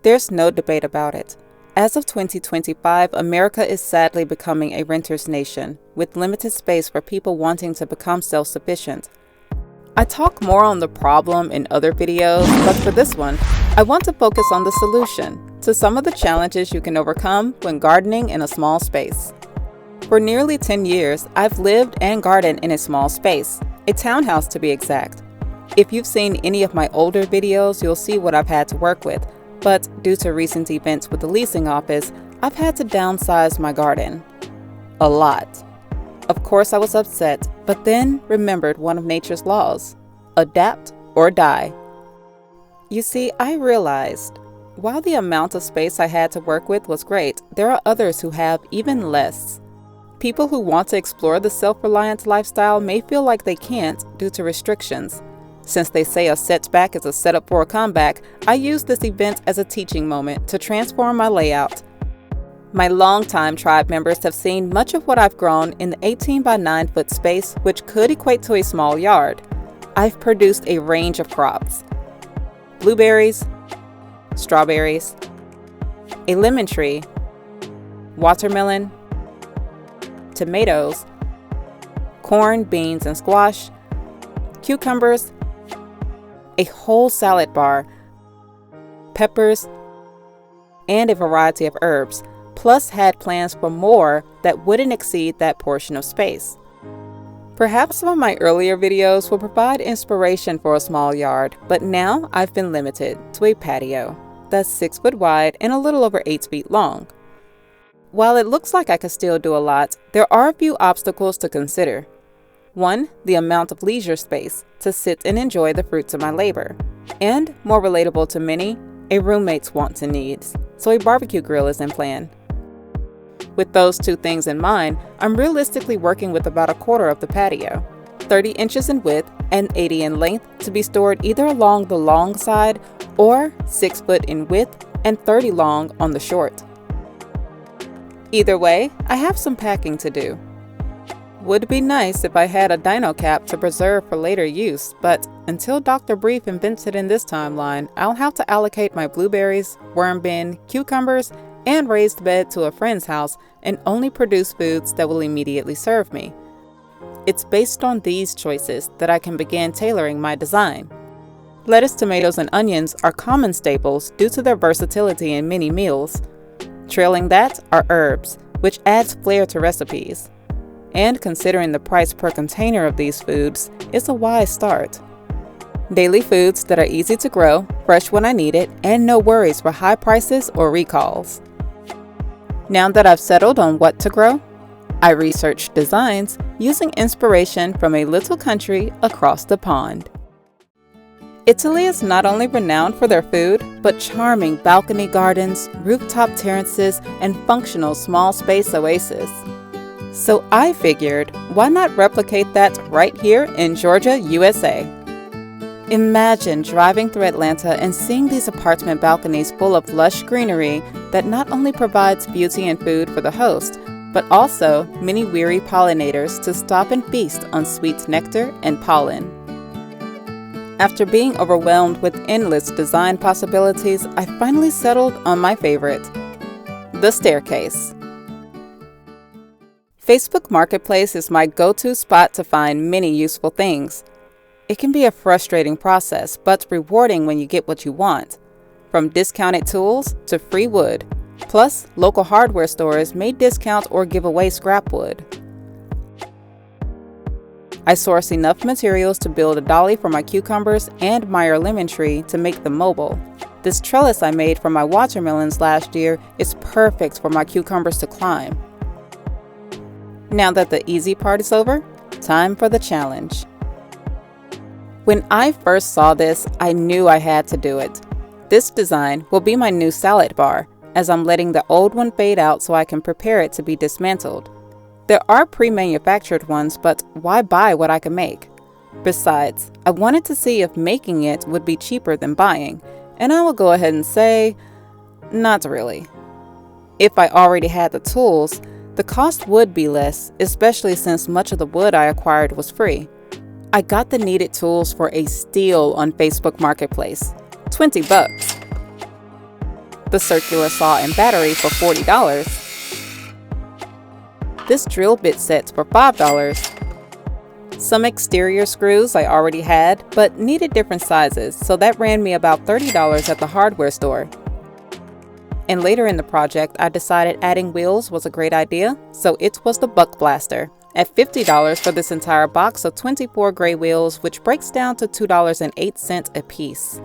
There's no debate about it. As of 2025, America is sadly becoming a renter's nation, with limited space for people wanting to become self-sufficient. I talk more on the problem in other videos, but for this one, I want to focus on the solution to some of the challenges you can overcome when gardening in a small space. For nearly 10 years, I've lived and gardened in a small space, a townhouse to be exact. If you've seen any of my older videos, you'll see what I've had to work with, but due to recent events with the leasing office, I've had to downsize my garden. A lot. Of course I was upset, but then remembered one of nature's laws: adapt or die. You see, I realized, while the amount of space I had to work with was great, there are others who have even less. People who want to explore the self-reliant lifestyle may feel like they can't due to restrictions. Since they say a setback is a setup for a comeback, I use this event as a teaching moment to transform my layout. My longtime tribe members have seen much of what I've grown in the 18 by 9 foot space, which could equate to a small yard. I've produced a range of crops: blueberries, strawberries, a lemon tree, watermelon, tomatoes, corn, beans, and squash, cucumbers, a whole salad bar, peppers, and a variety of herbs, plus had plans for more that wouldn't exceed that portion of space. Perhaps some of my earlier videos will provide inspiration for a small yard, but now I've been limited to a patio that's 6 foot wide and a little over 8 feet long. While it looks like I could still do a lot, there are a few obstacles to consider. One, the amount of leisure space to sit and enjoy the fruits of my labor. And, more relatable to many, a roommate's wants and needs, so a barbecue grill is in plan. With those two things in mind, I'm realistically working with about a quarter of the patio, 30 inches in width and 80 in length, to be stored either along the long side or 6 foot in width and 30 long on the short. Either way, I have some packing to do. Would be nice if I had a dino cap to preserve for later use, but until Dr. Brief invents it in this timeline, I'll have to allocate my blueberries, worm bin, cucumbers, and raised bed to a friend's house and only produce foods that will immediately serve me. It's based on these choices that I can begin tailoring my design. Lettuce, tomatoes, and onions are common staples due to their versatility in many meals. Trailing that are herbs, which adds flair to recipes. And considering the price per container of these foods, it's a wise start. Daily foods that are easy to grow, fresh when I need it, and no worries for high prices or recalls. Now that I've settled on what to grow, I researched designs using inspiration from a little country across the pond. Italy is not only renowned for their food, but charming balcony gardens, rooftop terraces, and functional small space oases. So I figured, why not replicate that right here in Georgia, USA? Imagine driving through Atlanta and seeing these apartment balconies full of lush greenery that not only provides beauty and food for the host, but also many weary pollinators to stop and feast on sweet nectar and pollen. After being overwhelmed with endless design possibilities, I finally settled on my favorite, the staircase. Facebook Marketplace is my go-to spot to find many useful things. It can be a frustrating process, but rewarding when you get what you want. From discounted tools to free wood. Plus, local hardware stores may discount or give away scrap wood. I source enough materials to build a dolly for my cucumbers and Meyer lemon tree to make them mobile. This trellis I made for my watermelons last year is perfect for my cucumbers to climb. Now that the easy part is over, time for the challenge. When I first saw this, I knew I had to do it. This design will be my new salad bar, as I'm letting the old one fade out so I can prepare it to be dismantled. There are pre-manufactured ones, but why buy what I can make? Besides, I wanted to see if making it would be cheaper than buying, and I will go ahead and say, not really. If I already had the tools, the cost would be less, especially since much of the wood I acquired was free. I got the needed tools for a steal on Facebook Marketplace, $20. the circular saw and battery for $40, this drill bit set for $5, some exterior screws I already had but needed different sizes, so that ran me about $30 at the hardware store. And later in the project, I decided adding wheels was a great idea, so it was the Buck Blaster, at $50 for this entire box of 24 gray wheels, which breaks down to $2.08 a piece.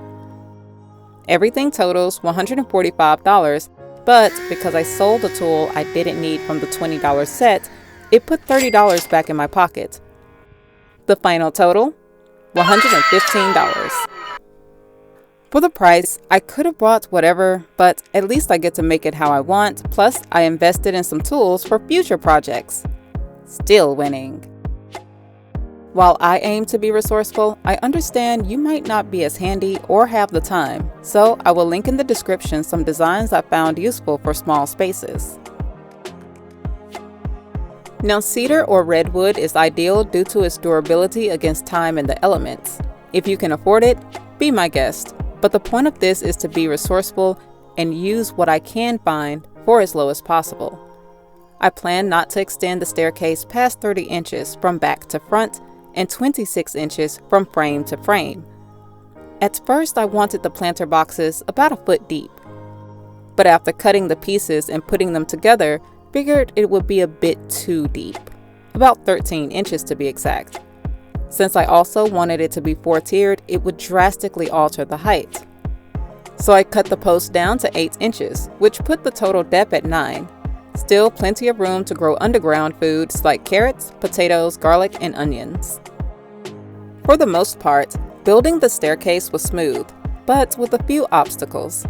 Everything totals $145, but because I sold a tool I didn't need from the $20 set, it put $30 back in my pocket. The final total, $115. For the price, I could have bought whatever, but at least I get to make it how I want, plus I invested in some tools for future projects. Still winning. While I aim to be resourceful, I understand you might not be as handy or have the time, so I will link in the description some designs I found useful for small spaces. Now, cedar or redwood is ideal due to its durability against time and the elements. If you can afford it, be my guest. But the point of this is to be resourceful and use what I can find for as low as possible. I plan not to extend the staircase past 30 inches from back to front and 26 inches from frame to frame. At first, I wanted the planter boxes about a foot deep, but after cutting the pieces and putting them together, figured it would be a bit too deep, about 13 inches to be exact. Since I also wanted it to be 4-tiered, it would drastically alter the height. So I cut the post down to 8 inches, which put the total depth at 9. Still plenty of room to grow underground foods like carrots, potatoes, garlic, and onions. For the most part, building the staircase was smooth, but with a few obstacles.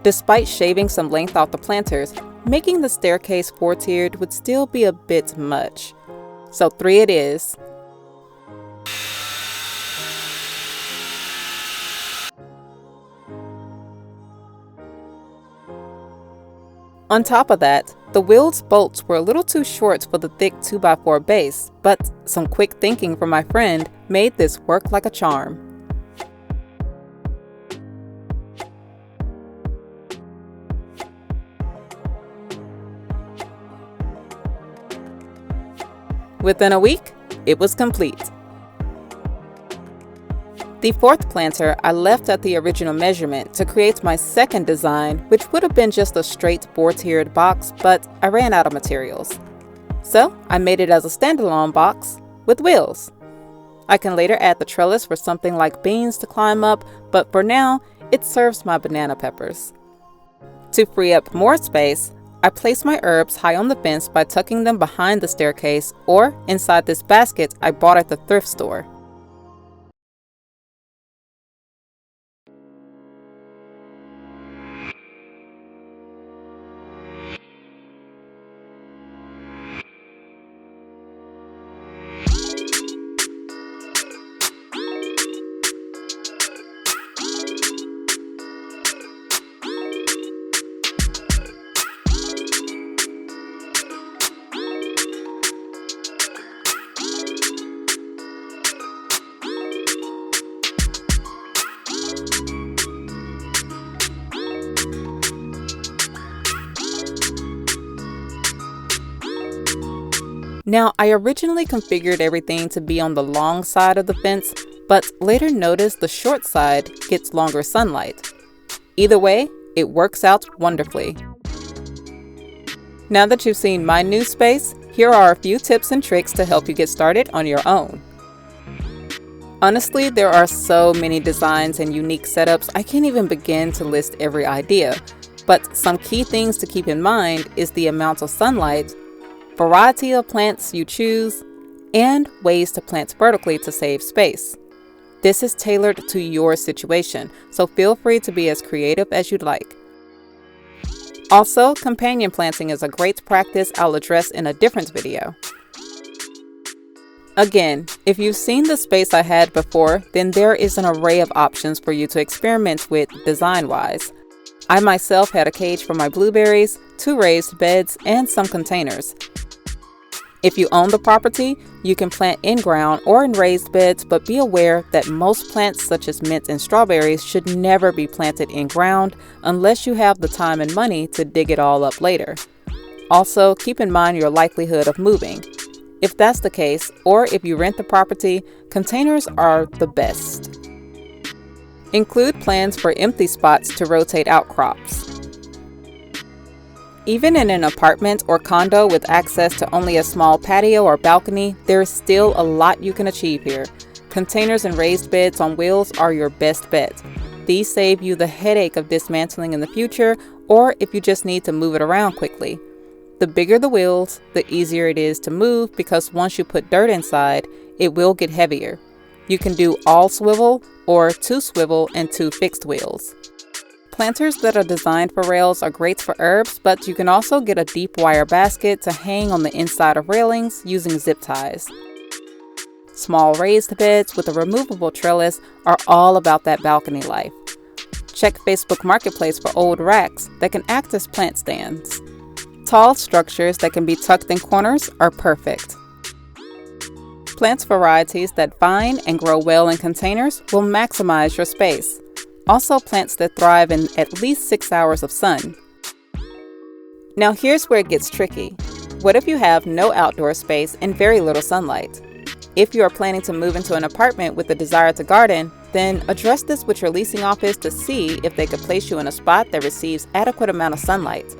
Despite shaving some length off the planters, making the staircase 4-tiered would still be a bit much. So 3 it is. On top of that, the wheel's bolts were a little too short for the thick 2x4 base, but some quick thinking from my friend made this work like a charm. Within a week, it was complete. The fourth planter I left at the original measurement to create my second design, which would have been just a straight 4-tiered box, but I ran out of materials. So I made it as a standalone box with wheels. I can later add the trellis for something like beans to climb up, but for now, it serves my banana peppers. To free up more space, I place my herbs high on the fence by tucking them behind the staircase or inside this basket I bought at the thrift store. Now, I originally configured everything to be on the long side of the fence, but later noticed the short side gets longer sunlight. Either way, it works out wonderfully. Now that you've seen my new space, here are a few tips and tricks to help you get started on your own. Honestly, there are so many designs and unique setups, I can't even begin to list every idea. But some key things to keep in mind is the amount of sunlight, variety of plants you choose, and ways to plant vertically to save space. This is tailored to your situation, so feel free to be as creative as you'd like. Also, companion planting is a great practice I'll address in a different video. Again, if you've seen the space I had before, then there is an array of options for you to experiment with design-wise. I myself had a cage for my blueberries, 2 raised beds, and some containers. If you own the property, you can plant in-ground or in raised beds, but be aware that most plants such as mint and strawberries should never be planted in-ground unless you have the time and money to dig it all up later. Also, keep in mind your likelihood of moving. If that's the case, or if you rent the property, containers are the best. Include plans for empty spots to rotate out crops. Even in an apartment or condo with access to only a small patio or balcony, there is still a lot you can achieve here. Containers and raised beds on wheels are your best bet. These save you the headache of dismantling in the future, or if you just need to move it around quickly. The bigger the wheels, the easier it is to move because once you put dirt inside, it will get heavier. You can do all swivel or 2 swivel and 2 fixed wheels. Planters that are designed for rails are great for herbs, but you can also get a deep wire basket to hang on the inside of railings using zip ties. Small raised beds with a removable trellis are all about that balcony life. Check Facebook Marketplace for old racks that can act as plant stands. Tall structures that can be tucked in corners are perfect. Plant varieties that vine and grow well in containers will maximize your space. Also, plants that thrive in at least 6 hours of sun. Now here's where it gets tricky. What if you have no outdoor space and very little sunlight? If you are planning to move into an apartment with a desire to garden, then address this with your leasing office to see if they could place you in a spot that receives adequate amount of sunlight.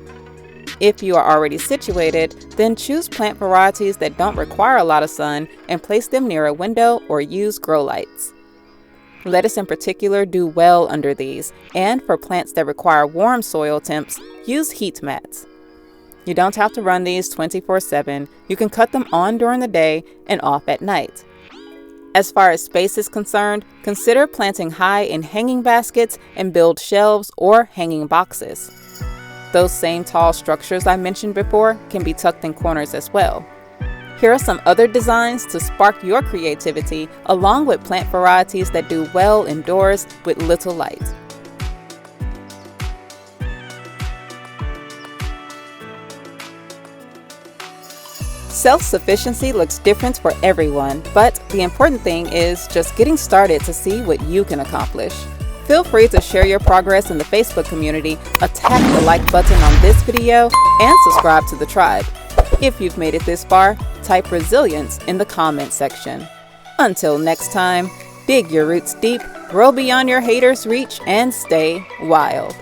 If you are already situated, then choose plant varieties that don't require a lot of sun and place them near a window or use grow lights. Lettuce in particular do well under these, and for plants that require warm soil temps, use heat mats. You don't have to run these 24/7, you can cut them on during the day and off at night. As far as space is concerned, consider planting high in hanging baskets and build shelves or hanging boxes. Those same tall structures I mentioned before can be tucked in corners as well. Here are some other designs to spark your creativity, along with plant varieties that do well indoors with little light. Self-sufficiency looks different for everyone, but the important thing is just getting started to see what you can accomplish. Feel free to share your progress in the Facebook community, attack the like button on this video, and subscribe to the tribe. If you've made it this far, type resilience in the comment section. Until next time, dig your roots deep, grow beyond your haters' reach, and stay wild.